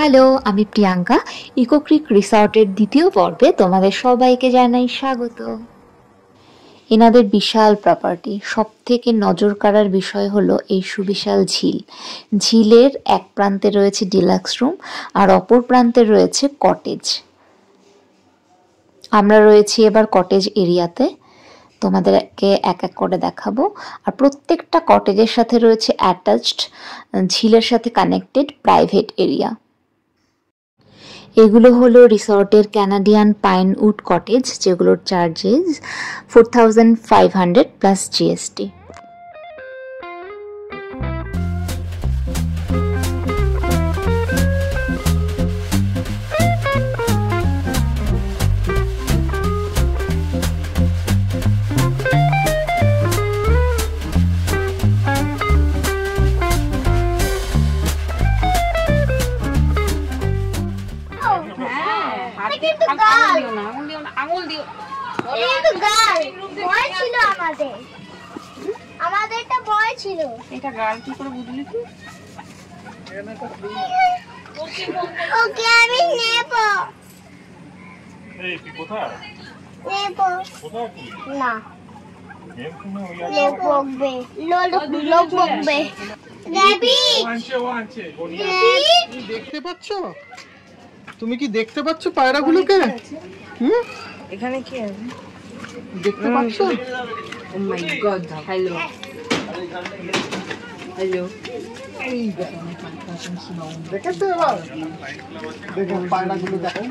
Hello, আমি Priyanka. Eco ক্রিক রিসর্টের দ্বিতীয় পর্বে তোমাদের সবাইকে জানাই স্বাগত। এনাদের বিশাল প্রপার্টি, সব থেকে নজর কাড়ার বিষয় হলো এই সুবিশাল ঝিল। ঝিলের এক প্রান্তে রয়েছে ডিলাক্স রুম আর অপর প্রান্তে রয়েছে কটেজ। আমরা রয়েছি এবার কটেজ এরিয়াতে, তোমাদেরকে এক এক করে দেখাবো। আর প্রত্যেকটা কটেজের সাথে রয়েছে অ্যাটাচড ঝিলের সাথে কানেক্টেড প্রাইভেট এরিয়া। এগুলো হলো রিসর্টের ক্যানাডিয়ান পাইনউড কটেজ, যেগুলোর চার্জেস 4500 প্লাস জিএসটি। আমাদেরটা বয় ছিল, এটা গাল কি করে বুঝলি তুই? ওকে আমি নেব। এই তুই কোথায়? নেব কোথায় তুই? না, গেম তুমি ওই আর লোক বকবে, লোক বকবে। নেবি ওয়াঞ্চে তুমি দেখতে পাচ্ছ? তুমি কি দেখতে পাচ্ছ পায়রাগুলোকে? এখানে কি আছে? দেখতে পাচ্ছ? ও মাই গড, হ্যালো হ্যালো। এই দেখো দেখেছো এবার? দেখো পায়রাগুলো দেখো।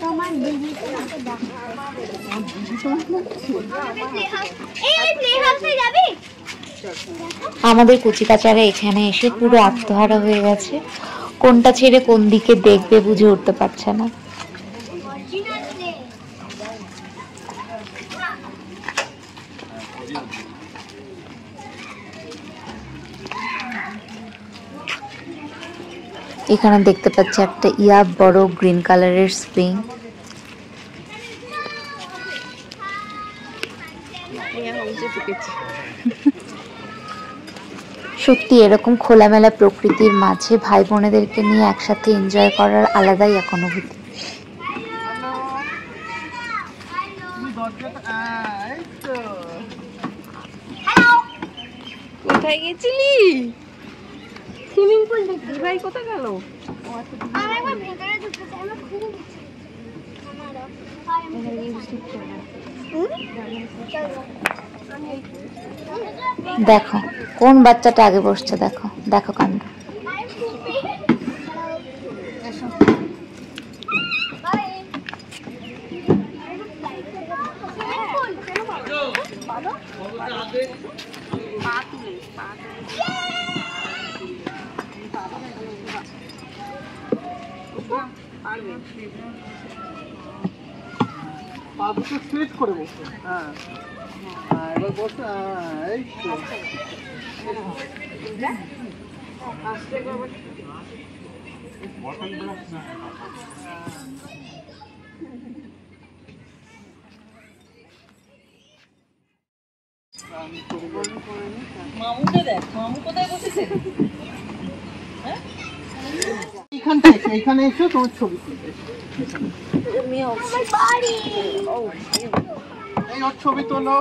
তোমার দিদি তো এই প্লে হাউসে যাবি? আমাদের কুচিকাচারা এখানে এসে পুরো আত্মহারা হয়ে গেছে, কোনটা ছেড়ে কোন দিকে দেখবে বুঝে উঠতে পারছে না। এখানে দেখতে পাচ্ছি একটা বড় গ্রিন কালারের স্প্রিং। সত্যি এরকম খোলামেলা প্রকৃতির মাঝে ভাই বোনেদেরকে নিয়ে একসাথে এনজয় করার আলাদাই এক অনুভূতি। কোথায় গেছিলি? সুইমিং পুল দেখতে। ভাই কোথায় গেল? আমি একবার ভেতরে ঢুকতে চাই, আমার খুব ইচ্ছে। দেখো কোন বাচ্চাটা আগে বসছে, দেখো দেখো কাণ্ড। পা দুটো স্ট্রেট করে বসো। হ্যাঁ এবার বসো। এই তো মামুকে দেখ, মামু কোথায় বসেছে? এইখানটা এসো, এইখানে এসো, তোমার ছবি তুলবে। এই ওর ছবি তোলো।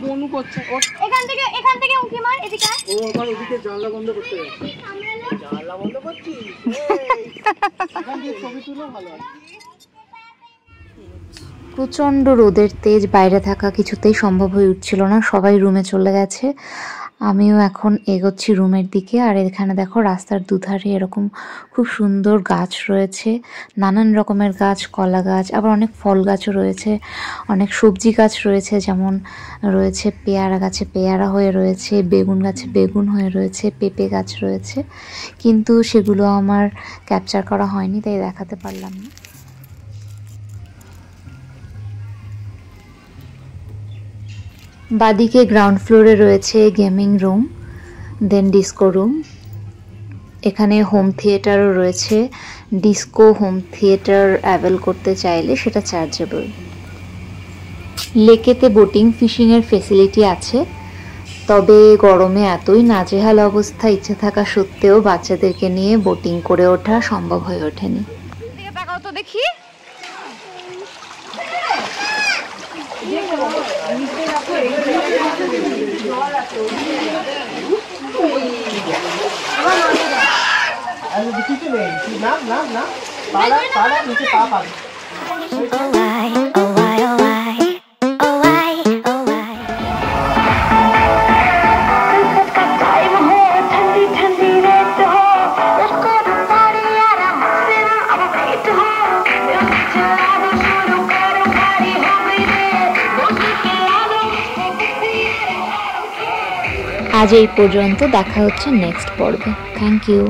বনু করছে ওর। এখান থেকে উঁকি মার, এদিকে আয়। ও আবার ওদিকে জানলা বন্ধ করতে যাচ্ছে। জানলা বন্ধ করছিস? এখান দিয়ে ছবি তুলো, ভালো আছে। প্রচণ্ড রোদের তেজ, বাইরে থাকা কিছুতেই সম্ভব হয়ে উঠছিল না, সবাই রুমে চলে গেছে। আমিও এখন এগোচ্ছি রুমের দিকে। আর এখানে দেখো রাস্তার দুধারে এরকম খুব সুন্দর গাছ রয়েছে, নানান রকমের গাছ, কলা গাছ, আবার অনেক ফল গাছও রয়েছে, অনেক সবজি গাছ রয়েছে, যেমন রয়েছে পেয়ারা গাছে পেয়ারা হয়ে রয়েছে, বেগুন গাছে বেগুন হয়ে রয়েছে, পেঁপে গাছ রয়েছে, কিন্তু সেগুলো আমার ক্যাপচার করা হয়নি, তাই দেখাতে পারলাম না। বাদিকে গ্রাউন্ড ফ্লোরে রয়েছে গেমিং রুম, দেন ডিস্কো রুম। এখানে হোম থিয়েটারও রয়েছে, ডিস্কো হোম থিয়েটার অ্যাভেল করতে চাইলে সেটা চার্জেবল। লেকেতে বোটিং ফিশিংয়ের ফেসিলিটি আছে, তবে গরমে এতই নাজেহাল অবস্থা, ইচ্ছে থাকা সত্ত্বেও বাচ্চাদেরকে নিয়ে বোটিং করে ওঠা সম্ভব হয়ে ওঠেনি। তাকাও তো দেখি। কিছু নেই, না না না, পাড়া পাড়া নিচে পা পাবে। আজ এই পর্যন্ত, দেখা হচ্ছে নেক্সট পর্বে। Thank you.